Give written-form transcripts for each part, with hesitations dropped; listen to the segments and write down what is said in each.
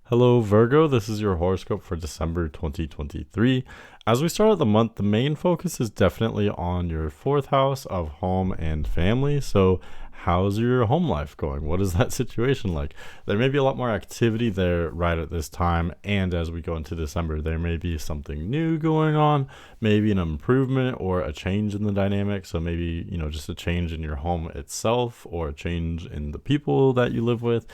Hello, Virgo. This is your horoscope for December 2023. As we start out the month, the main focus is definitely on your fourth house of home and family. So, how's your home life going? What is that situation like? There may be a lot more activity there right at this time. And as we go into December, there may be something new going on, maybe an improvement or a change in the dynamic. So, maybe, just a change in your home itself or a change in the people that you live with.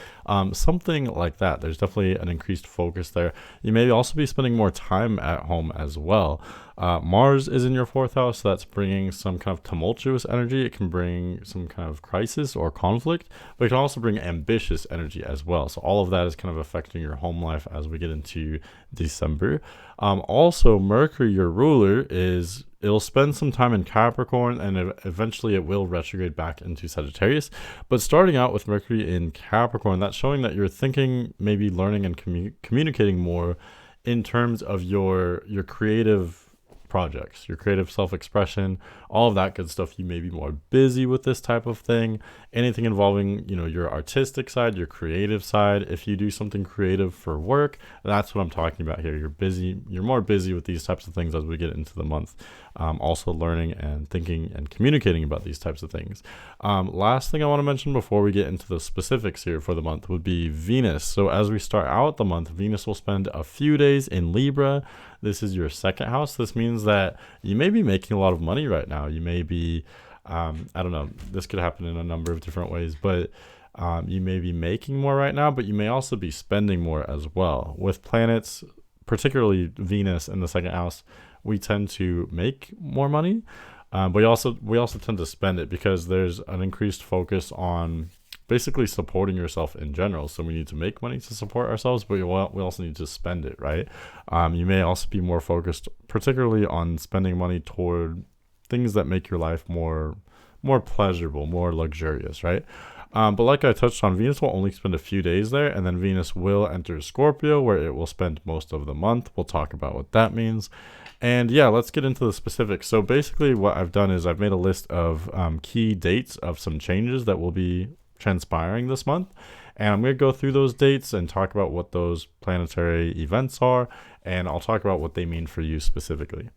Something like that. There's definitely an increased focus there. You may also be spending more time at home as well. Mars is in your fourth house, so that's bringing some kind of tumultuous energy. It can bring some kind of crisis or conflict, but it can also bring ambitious energy as well. So all of that is kind of affecting your home life as we get into December. Also, Mercury, your ruler, it'll spend some time in Capricorn and eventually it will retrograde back into Sagittarius. But starting out with Mercury in Capricorn, that's showing that you're thinking, maybe learning and communicating more in terms of your creative projects, your creative self-expression, all of that good stuff. You may be more busy with this type of thing. Anything involving, your artistic side, your creative side. If you do something creative for work, that's what I'm talking about here. You're more busy with these types of things as we get into the month. Also learning and thinking and communicating about these types of things. Last thing I want to mention before we get into the specifics here for the month would be Venus. So as we start out the month, Venus will spend a few days in Libra. This is your second house. This means that you may be making a lot of money right now. You may be, I don't know, this could happen in a number of different ways, but you may be making more right now, but you may also be spending more as well. With planets, particularly Venus in the second house, we tend to make more money, but we also tend to spend it because there's an increased focus on basically supporting yourself in general. So we need to make money to support ourselves, but we also need to spend it, right? You may also be more focused, particularly on spending money toward things that make your life more pleasurable, more luxurious, right? But like I touched on, Venus will only spend a few days there, and then Venus will enter Scorpio, where it will spend most of the month. We'll talk about what that means. And yeah, let's get into the specifics. So basically what I've done is I've made a list of key dates of some changes that will be transpiring this month. And I'm going to go through those dates and talk about what those planetary events are. And I'll talk about what they mean for you specifically.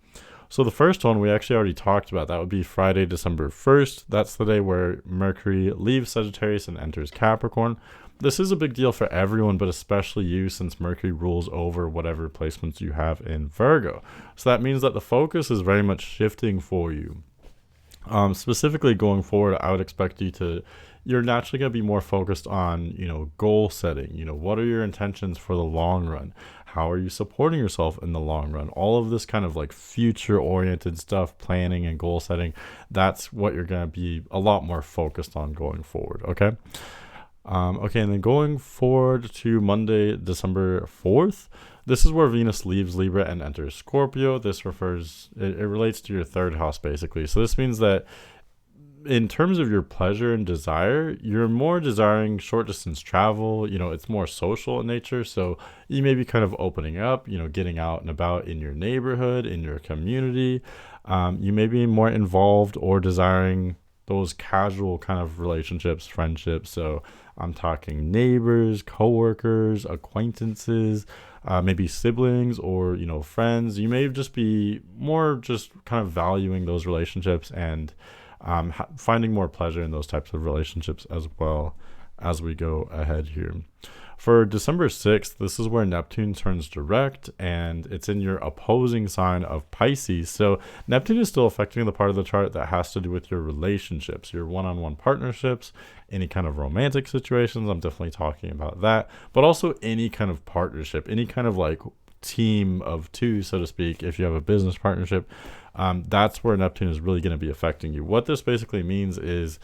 So the first one we actually already talked about. That would be Friday, December 1st. That's the day where Mercury leaves Sagittarius and enters Capricorn. This is a big deal for everyone, but especially you, since Mercury rules over whatever placements you have in Virgo. So that means that the focus is very much shifting for you. Specifically going forward, I would expect you're naturally going to be more focused on, goal setting. What are your intentions for the long run? How are you supporting yourself in the long run? All of this kind of like future oriented stuff, planning and goal setting, that's what you're going to be a lot more focused on going forward. Okay. And then going forward to Monday, December 4th, this is where Venus leaves Libra and enters Scorpio. This it relates to your third house, basically. So this means that in terms of your pleasure and desire, you're more desiring short distance travel. It's more social in nature. So you may be kind of opening up, getting out and about in your neighborhood, in your community. You may be more involved or desiring those casual kind of relationships, friendships. So I'm talking neighbors, coworkers, acquaintances, maybe siblings or, friends. You may just be more just kind of valuing those relationships and finding more pleasure in those types of relationships as well as we go ahead here. For December 6th, this is where Neptune turns direct, and it's in your opposing sign of Pisces. So Neptune is still affecting the part of the chart that has to do with your relationships, your one-on-one partnerships, any kind of romantic situations. I'm definitely talking about that, but also any kind of partnership, any kind of like team of two, so to speak. If you have a business partnership, that's where Neptune is really going to be affecting you. What this basically means is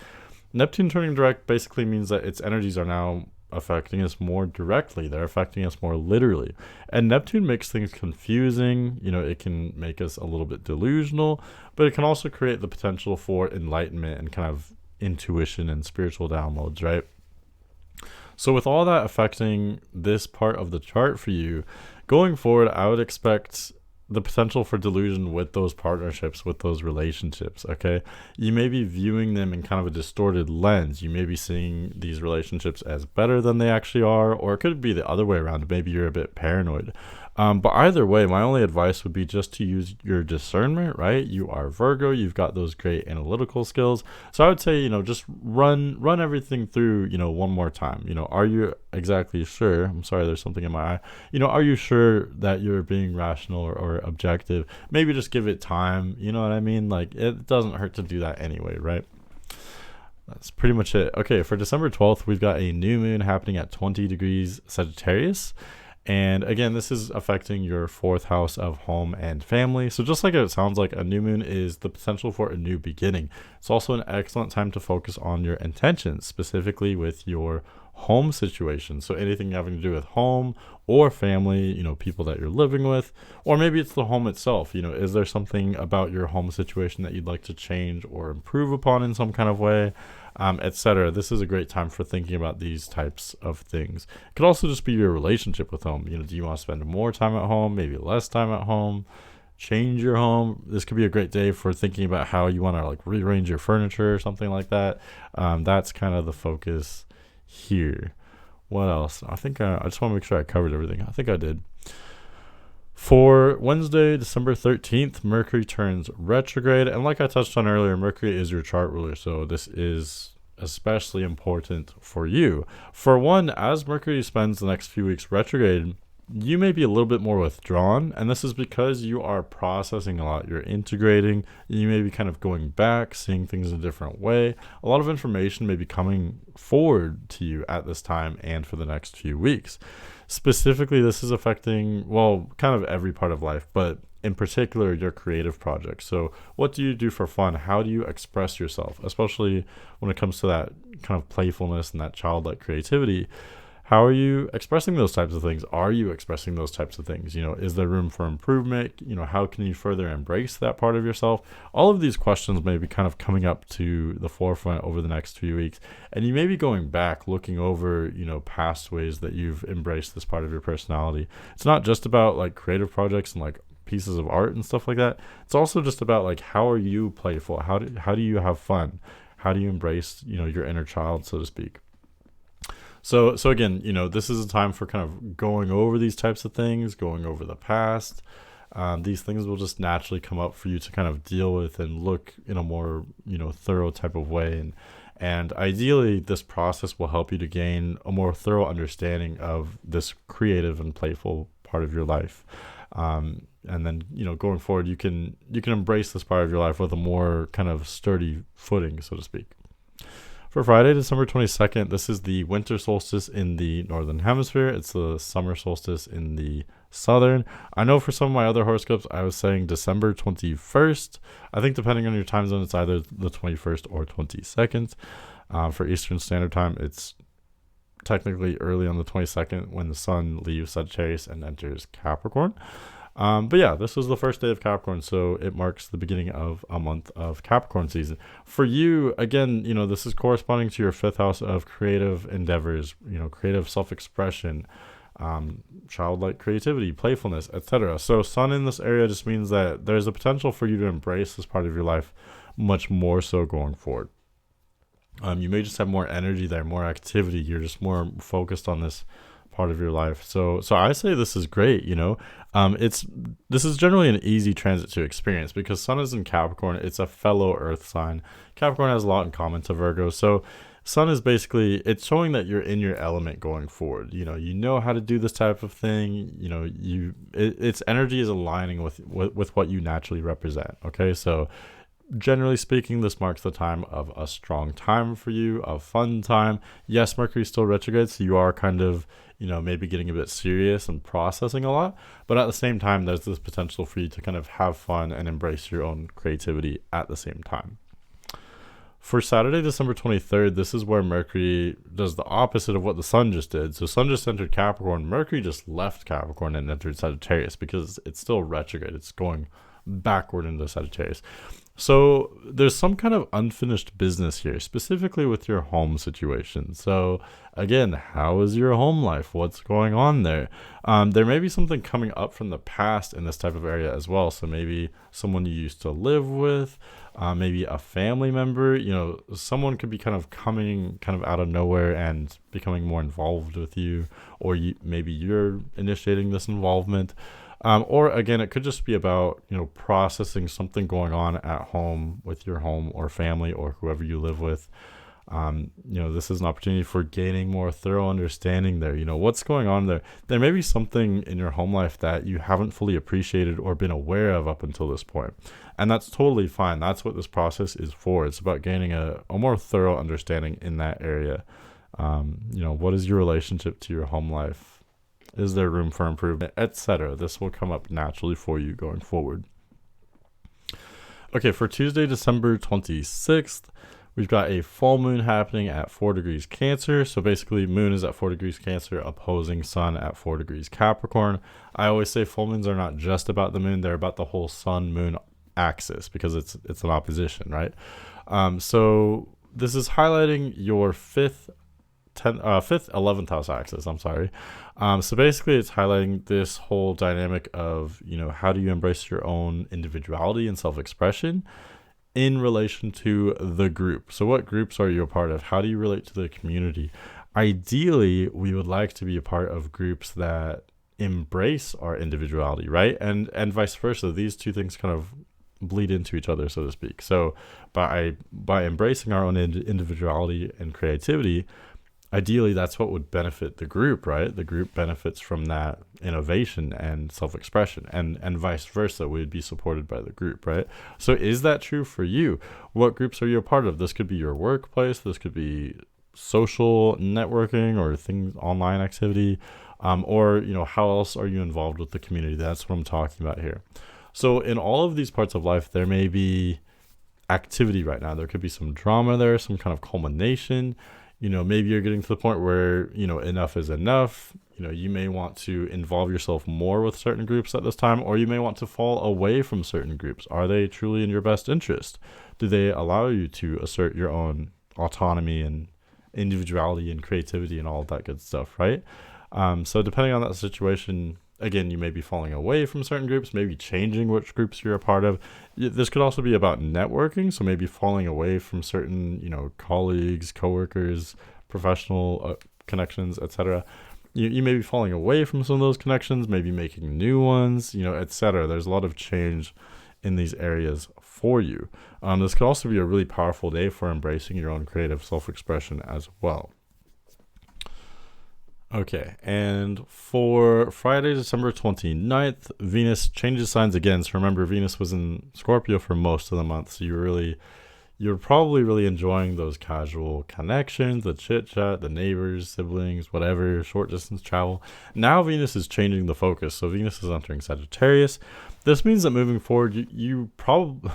Neptune turning direct basically means that its energies are now affecting us more directly. They're affecting us more literally. And Neptune makes things confusing. It can make us a little bit delusional, but it can also create the potential for enlightenment and kind of intuition and spiritual downloads, right? So with all that affecting this part of the chart for you, going forward, I would expect the potential for delusion with those partnerships, with those relationships. Okay, you may be viewing them in kind of a distorted lens. You may be seeing these relationships as better than they actually are, or it could be the other way around. Maybe you're a bit paranoid. But either way, my only advice would be just to use your discernment, right? You are Virgo, you've got those great analytical skills. So I would say, just run everything through, one more time. Are you exactly sure? I'm sorry, there's something in my eye. Are you sure that you're being rational or objective? Maybe just give it time. You know what I mean? Like, it doesn't hurt to do that anyway, right? That's pretty much it. Okay, for December 12th, we've got a new moon happening at 20 degrees Sagittarius. And again, this is affecting your fourth house of home and family. So just like it sounds like, a new moon is the potential for a new beginning. It's also an excellent time to focus on your intentions, specifically with your home situation. So anything having to do with home or family, people that you're living with, or maybe it's the home itself. Is there something about your home situation that you'd like to change or improve upon in some kind of way? Etc. This is a great time for thinking about these types of things. It could also just be your relationship with home. Do you want to spend more time at home, maybe less time at home, change your home? This could be a great day for thinking about how you want to rearrange your furniture or something like that. That's kind of the focus here. What else? I think I just want to make sure I covered everything. I think I did. For Wednesday, December 13th, Mercury turns retrograde. And like I touched on earlier, Mercury is your chart ruler. So this is especially important for you. For one, as Mercury spends the next few weeks retrograde, you may be a little bit more withdrawn. And this is because you are processing a lot. You're integrating. You may be kind of going back, seeing things in a different way. A lot of information may be coming forward to you at this time and for the next few weeks. Specifically, this is affecting, kind of every part of life, but in particular, your creative projects. So what do you do for fun? How do you express yourself, especially when it comes to that kind of playfulness and that childlike creativity? How are you expressing those types of things? Are you expressing those types of things? Is there room for improvement? How can you further embrace that part of yourself? All of these questions may be kind of coming up to the forefront over the next few weeks. And you may be going back, looking over, past ways that you've embraced this part of your personality. It's not just about creative projects and pieces of art and stuff like that. It's also just about how are you playful? How do you have fun? How do you embrace, your inner child, so to speak? So again, this is a time for kind of going over these types of things, going over the past. These things will just naturally come up for you to kind of deal with and look in a more, thorough type of way. And ideally, this process will help you to gain a more thorough understanding of this creative and playful part of your life. And then, going forward, you can embrace this part of your life with a more kind of sturdy footing, so to speak. For Friday, December 22nd, this is the winter solstice in the northern hemisphere. It's the summer solstice in the southern. I know for some of my other horoscopes, I was saying December 21st. I think depending on your time zone, it's either the 21st or 22nd. For Eastern Standard Time, it's technically early on the 22nd when the sun leaves Sagittarius and enters Capricorn. But yeah, this was the first day of Capricorn, so it marks the beginning of a month of Capricorn season. For you, again, this is corresponding to your fifth house of creative endeavors, creative self-expression, childlike creativity, playfulness, etc. So sun in this area just means that there's a potential for you to embrace this part of your life much more so going forward. You may just have more energy there, more activity. You're just more focused on this part of your life. So I say this is great. This is generally an easy transit to experience because Sun is in Capricorn. It's a fellow Earth sign. Capricorn has a lot in common to Virgo. So Sun is basically, it's showing that you're in your element going forward. You know how to do this type of thing. Its energy is aligning with what you naturally represent. Okay, so generally speaking, this marks the time of a strong time for you, a fun time. Yes, Mercury's still retrograde, so you are kind of, maybe getting a bit serious and processing a lot. But at the same time, there's this potential for you to kind of have fun and embrace your own creativity at the same time. For Saturday, December 23rd, this is where Mercury does the opposite of what the Sun just did. So Sun just entered Capricorn. Mercury just left Capricorn and entered Sagittarius because it's still retrograde. It's going backward into Sagittarius. So there's some kind of unfinished business here, specifically with your home situation. So again, how is your home life? What's going on there? There may be something coming up from the past in this type of area as well. So maybe someone you used to live with, maybe a family member, someone could be kind of coming kind of out of nowhere and becoming more involved with you, or maybe you're initiating this involvement. Or again, it could just be about, processing something going on at home with your home or family or whoever you live with. This is an opportunity for gaining more thorough understanding there. What's going on there. There may be something in your home life that you haven't fully appreciated or been aware of up until this point. And that's totally fine. That's what this process is for. It's about gaining a more thorough understanding in that area. What is your relationship to your home life? Is there room for improvement, etc.? This will come up naturally for you going forward. Okay, for Tuesday, December 26th, we've got a full moon happening at 4 degrees Cancer. So basically, moon is at 4 degrees Cancer, opposing sun at 4 degrees Capricorn. I always say full moons are not just about the moon. They're about the whole sun-moon axis because it's an opposition, right? So this is highlighting your 5th, 11th house axis. I'm sorry. So basically it's highlighting this whole dynamic of, how do you embrace your own individuality and self-expression in relation to the group? So what groups are you a part of? How do you relate to the community? Ideally, we would like to be a part of groups that embrace our individuality, right? And vice versa. These two things kind of bleed into each other, so to speak. So by embracing our own individuality and creativity, ideally, that's what would benefit the group, right? The group benefits from that innovation and self-expression, and vice versa. We'd be supported by the group, right? So is that true for you? What groups are you a part of? This could be your workplace. This could be social networking or things, online activity, or, how else are you involved with the community? That's what I'm talking about here. So in all of these parts of life, there may be activity right now. There could be some drama there, some kind of culmination. Maybe you're getting to the point where, enough is enough. You may want to involve yourself more with certain groups at this time, or you may want to fall away from certain groups. Are they truly in your best interest? Do they allow you to assert your own autonomy and individuality and creativity and all of that good stuff, right? So depending on that situation, again, you may be falling away from certain groups, maybe changing which groups you're a part of. This could also be about networking. So maybe falling away from certain, colleagues, coworkers, professional connections, etc. You may be falling away from some of those connections, maybe making new ones, etc. There's a lot of change in these areas for you. This could also be a really powerful day for embracing your own creative self-expression as well. Okay, and for Friday, December 29th, Venus changes signs again. So remember, Venus was in Scorpio for most of the month. So you're probably really enjoying those casual connections, the chit chat, the neighbors, siblings, whatever, short distance travel. Now Venus is changing the focus. So Venus is entering Sagittarius. This means that moving forward, you probably,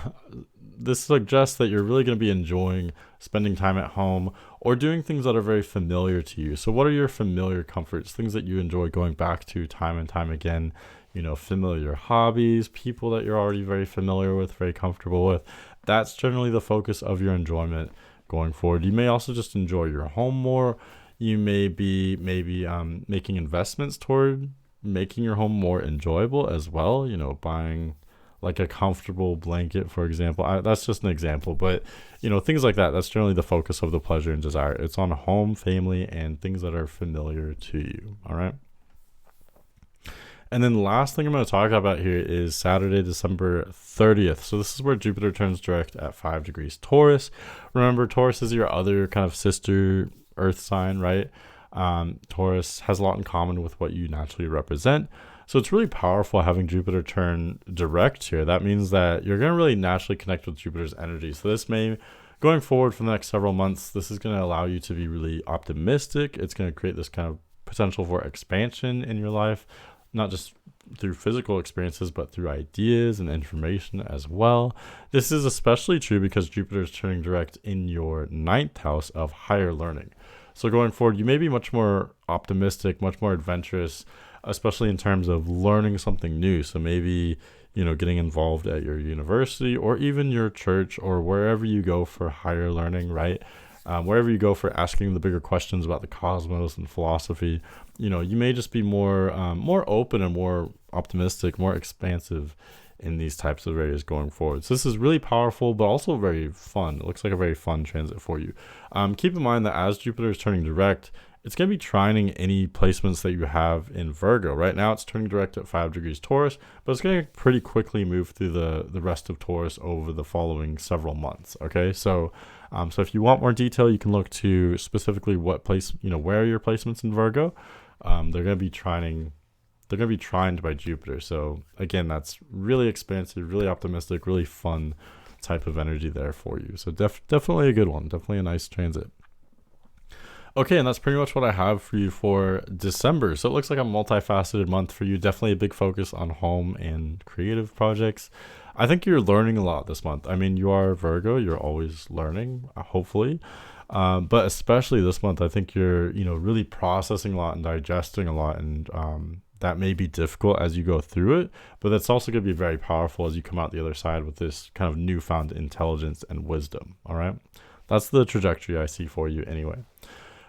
this suggests that you're really going to be enjoying spending time at home or doing things that are very familiar to you. So what are your familiar comforts, things that you enjoy going back to time and time again? Familiar hobbies, people that you're already very familiar with, very comfortable with. That's generally the focus of your enjoyment going forward. You may also just enjoy your home more. You may be making investments toward making your home more enjoyable as well. Buying like a comfortable blanket, for example. That's just an example, but things like that. That's generally the focus of the pleasure and desire. It's on home, family, and things that are familiar to you. All right. And then the last thing I'm going to talk about here is Saturday, December 30th. So this is where Jupiter turns direct at 5 degrees Taurus. Remember, Taurus is your other kind of sister Earth sign, right? Taurus has a lot in common with what you naturally represent. So it's really powerful having Jupiter turn direct here. That means that you're going to really naturally connect with Jupiter's energy. So this may, going forward for the next several months, this is going to allow you to be really optimistic. It's going to create this kind of potential for expansion in your life, not just through physical experiences, but through ideas and information as well. This is especially true because Jupiter is turning direct in your 9th house of higher learning. So going forward, you may be much more optimistic, much more adventurous, especially in terms of learning something new. So maybe, getting involved at your university or even your church or wherever you go for higher learning, right? Wherever you go for asking the bigger questions about the cosmos and philosophy, you may just be more open and more optimistic, more expansive in these types of areas going forward. So this is really powerful, but also very fun. It looks like a very fun transit for you. Keep in mind that as Jupiter is turning direct, it's going to be trining any placements that you have in Virgo. Right now it's turning direct at 5 degrees Taurus, but it's going to pretty quickly move through the rest of Taurus over the following several months. Okay, so if you want more detail, you can look to specifically what place, where are your placements in Virgo. They're going to be trining. They're going to be trined by Jupiter. So again, that's really expansive, really optimistic, really fun type of energy there for you. So definitely a good one. Definitely a nice transit. Okay, and that's pretty much what I have for you for December. So it looks like a multifaceted month for you. Definitely a big focus on home and creative projects. I think you're learning a lot this month. I mean, you are Virgo. You're always learning, hopefully. But especially this month, I think you're, really processing a lot and digesting a lot. And that may be difficult as you go through it. But that's also going to be very powerful as you come out the other side with this kind of newfound intelligence and wisdom. All right. That's the trajectory I see for you anyway.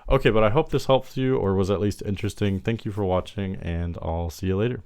Okay, but I hope this helps you or was at least interesting. Thank you for watching, and I'll see you later.